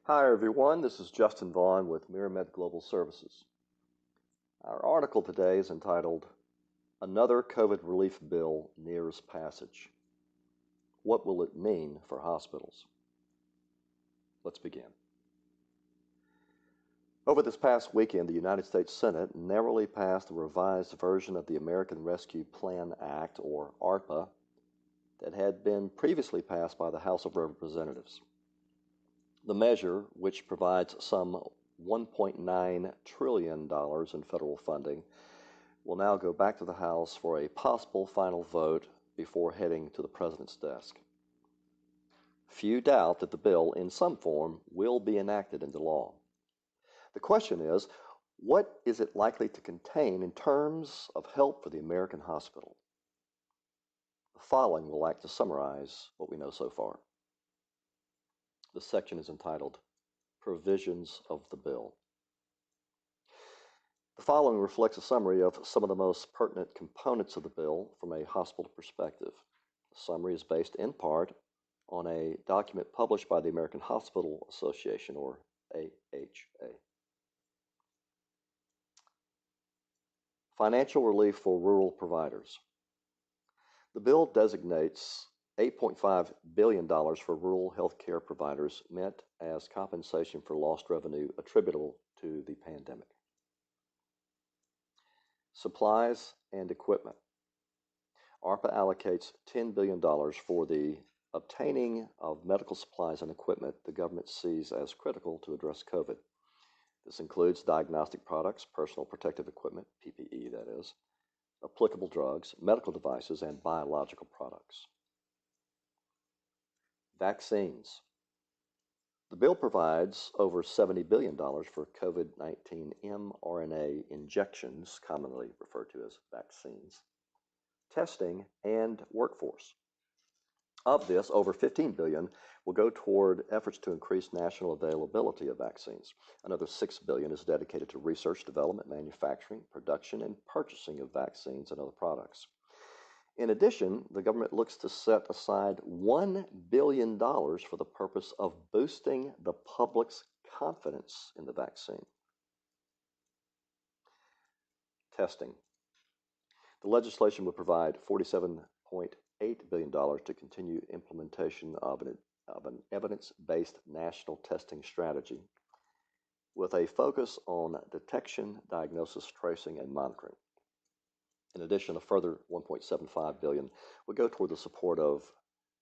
Hi everyone, this is Justin Vaughn with Miramed Global Services. Our article today is entitled, Another COVID Relief Bill Nears Passage. What will it mean for hospitals? Let's begin. Over this past weekend, the United States Senate narrowly passed a revised version of the American Rescue Plan Act, or ARPA, that had been previously passed by the House of Representatives. The measure, which provides some $1.9 trillion in federal funding, will now go back to the House for a possible final vote before heading to the President's desk. Few doubt that the bill, in some form, will be enacted into law. The question is, what is it likely to contain in terms of help for the American hospital? The following will act to summarize what we know so far. The section is entitled, Provisions of the Bill. The following reflects a summary of some of the most pertinent components of the bill from a hospital perspective. The summary is based in part on a document published by the American Hospital Association, or AHA. Financial relief for rural providers. The bill designates $8.5 billion for rural health care providers meant as compensation for lost revenue attributable to the pandemic. Supplies and equipment. ARPA allocates $10 billion for the obtaining of medical supplies and equipment the government sees as critical to address COVID. This includes diagnostic products, personal protective equipment, PPE that is, applicable drugs, medical devices, and biological products. Vaccines. The bill provides over $70 billion for COVID-19 mRNA injections, commonly referred to as vaccines, testing, and workforce. Of this, over $15 billion will go toward efforts to increase national availability of vaccines. Another $6 billion is dedicated to research, development, manufacturing, production, and purchasing of vaccines and other products. In addition, the government looks to set aside $1 billion for the purpose of boosting the public's confidence in the vaccine. Testing. The legislation would provide $47.8 billion to continue implementation of an evidence-based national testing strategy with a focus on detection, diagnosis, tracing, and monitoring. In addition, a further $1.75 billion would go toward the support of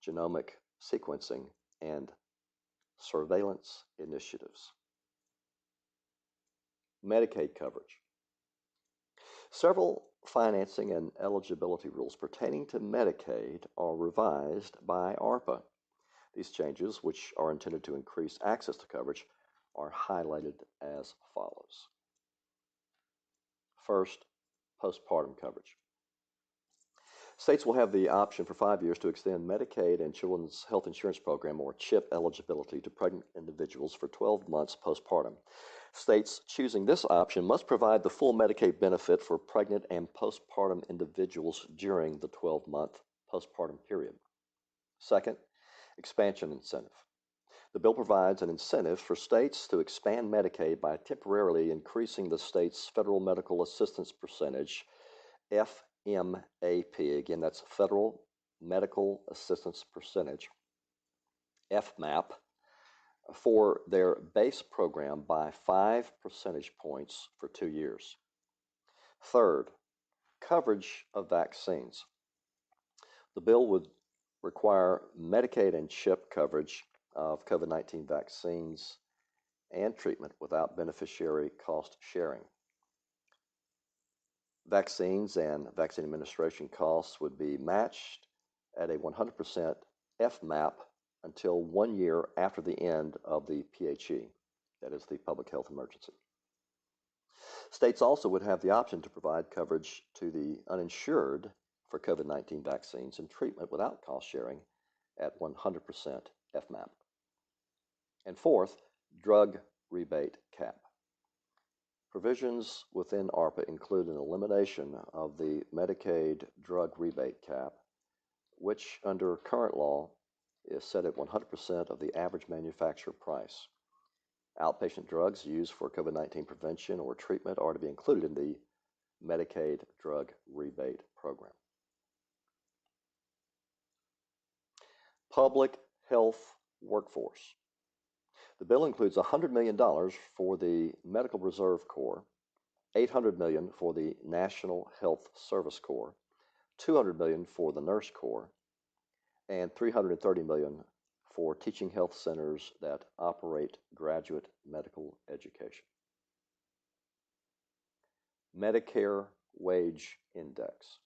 genomic sequencing and surveillance initiatives. Medicaid coverage. Several financing and eligibility rules pertaining to Medicaid are revised by ARPA. These changes, which are intended to increase access to coverage, are highlighted as follows. First, postpartum coverage. States will have the option for 5 years to extend Medicaid and Children's Health Insurance Program, or CHIP, eligibility to pregnant individuals for 12 months postpartum. States choosing this option must provide the full Medicaid benefit for pregnant and postpartum individuals during the 12-month postpartum period. Second, expansion incentive. The bill provides an incentive for states to expand Medicaid by temporarily increasing the state's federal medical assistance percentage, FMAP, again, that's Federal Medical Assistance Percentage, FMAP, for their base program by 5 percentage points for 2 years. Third, coverage of vaccines. The bill would require Medicaid and CHIP coverage of COVID-19 vaccines and treatment without beneficiary cost sharing. Vaccines and vaccine administration costs would be matched at a 100% FMAP until 1 year after the end of the PHE, that is the public health emergency. States also would have the option to provide coverage to the uninsured for COVID-19 vaccines and treatment without cost sharing at 100% FMAP. And fourth, drug rebate cap. Provisions within ARPA include an elimination of the Medicaid drug rebate cap, which under current law is set at 100% of the average manufacturer price. Outpatient drugs used for COVID-19 prevention or treatment are to be included in the Medicaid drug rebate program. Public health workforce. The bill includes $100 million for the Medical Reserve Corps, $800 million for the National Health Service Corps, $200 million for the Nurse Corps, and $330 million for teaching health centers that operate graduate medical education. Medicare wage index.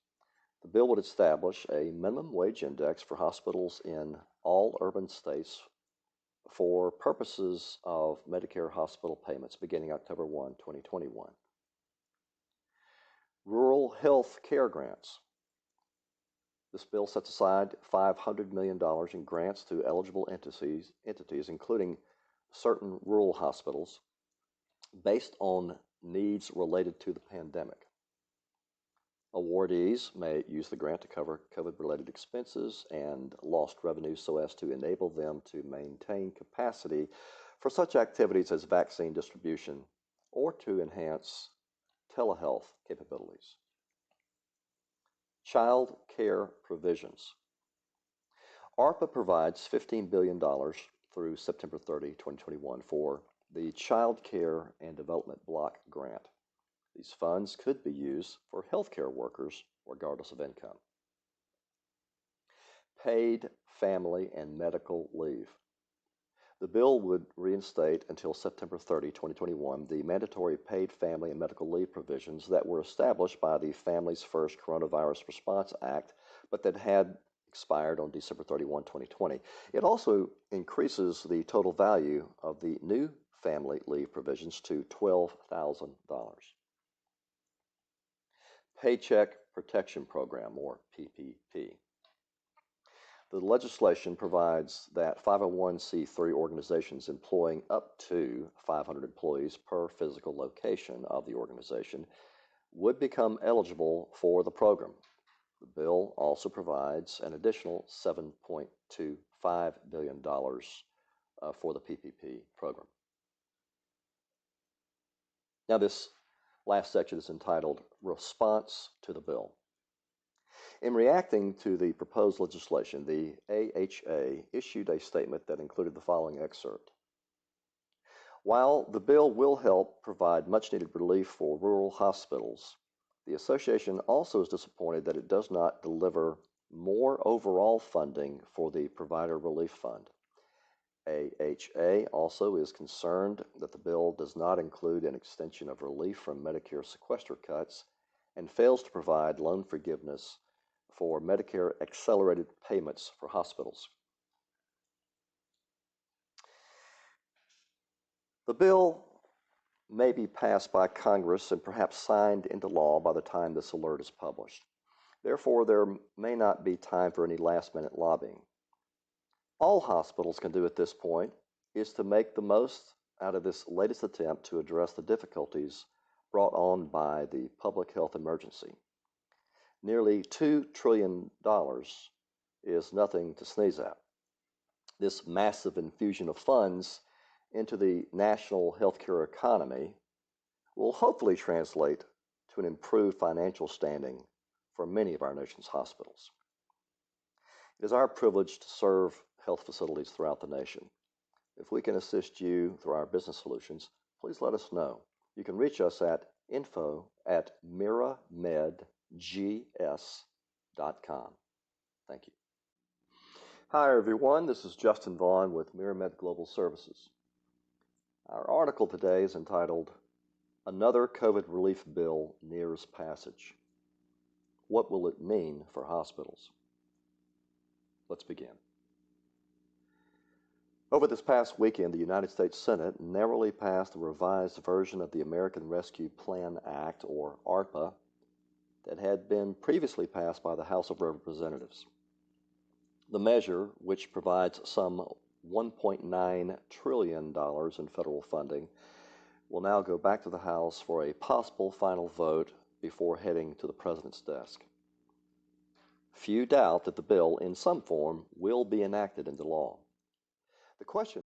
The bill would establish a minimum wage index for hospitals in all urban states for purposes of Medicare hospital payments beginning October 1, 2021. Rural health care grants. This bill sets aside $500 million in grants to eligible entities, including certain rural hospitals, based on needs related to the pandemic. Awardees may use the grant to cover COVID-related expenses and lost revenue so as to enable them to maintain capacity for such activities as vaccine distribution or to enhance telehealth capabilities. Child care provisions. ARPA provides $15 billion through September 30, 2021 for the Child Care and Development Block Grant. These funds could be used for healthcare workers regardless of income. Paid family and medical leave. The bill would reinstate until September 30, 2021, the mandatory paid family and medical leave provisions that were established by the Families First Coronavirus Response Act, but that had expired on December 31, 2020. It also increases the total value of the new family leave provisions to $12,000. Paycheck Protection Program, or PPP. The legislation provides that 501c3 organizations employing up to 500 employees per physical location of the organization would become eligible for the program. The bill also provides an additional $7.25 billion for the PPP program. Now, this last section is entitled Response to the Bill. In reacting to the proposed legislation, the AHA issued a statement that included the following excerpt. While the bill will help provide much-needed relief for rural hospitals, the association also is disappointed that it does not deliver more overall funding for the Provider Relief Fund. AHA also is concerned that the bill does not include an extension of relief from Medicare sequester cuts and fails to provide loan forgiveness for Medicare accelerated payments for hospitals. The bill may be passed by Congress and perhaps signed into law by the time this alert is published. Therefore, there may not be time for any last-minute lobbying. All hospitals can do at this point is to make the most out of this latest attempt to address the difficulties brought on by the public health emergency. Nearly $2 trillion is nothing to sneeze at. This massive infusion of funds into the national healthcare economy will hopefully translate to an improved financial standing for many of our nation's hospitals. It is our privilege to serve health facilities throughout the nation. If we can assist you through our business solutions, please let us know. You can reach us at info@miramedgs.com. Thank you. Hi, everyone. This is Justin Vaughn with Miramed Global Services. Our article today is entitled, Another COVID Relief Bill Nears Passage. What will it mean for hospitals? Let's begin. Over this past weekend, the United States Senate narrowly passed a revised version of the American Rescue Plan Act, or ARPA, that had been previously passed by the House of Representatives. The measure, which provides some $1.9 trillion in federal funding, will now go back to the House for a possible final vote before heading to the President's desk. Few doubt that the bill, in some form, will be enacted into law. The question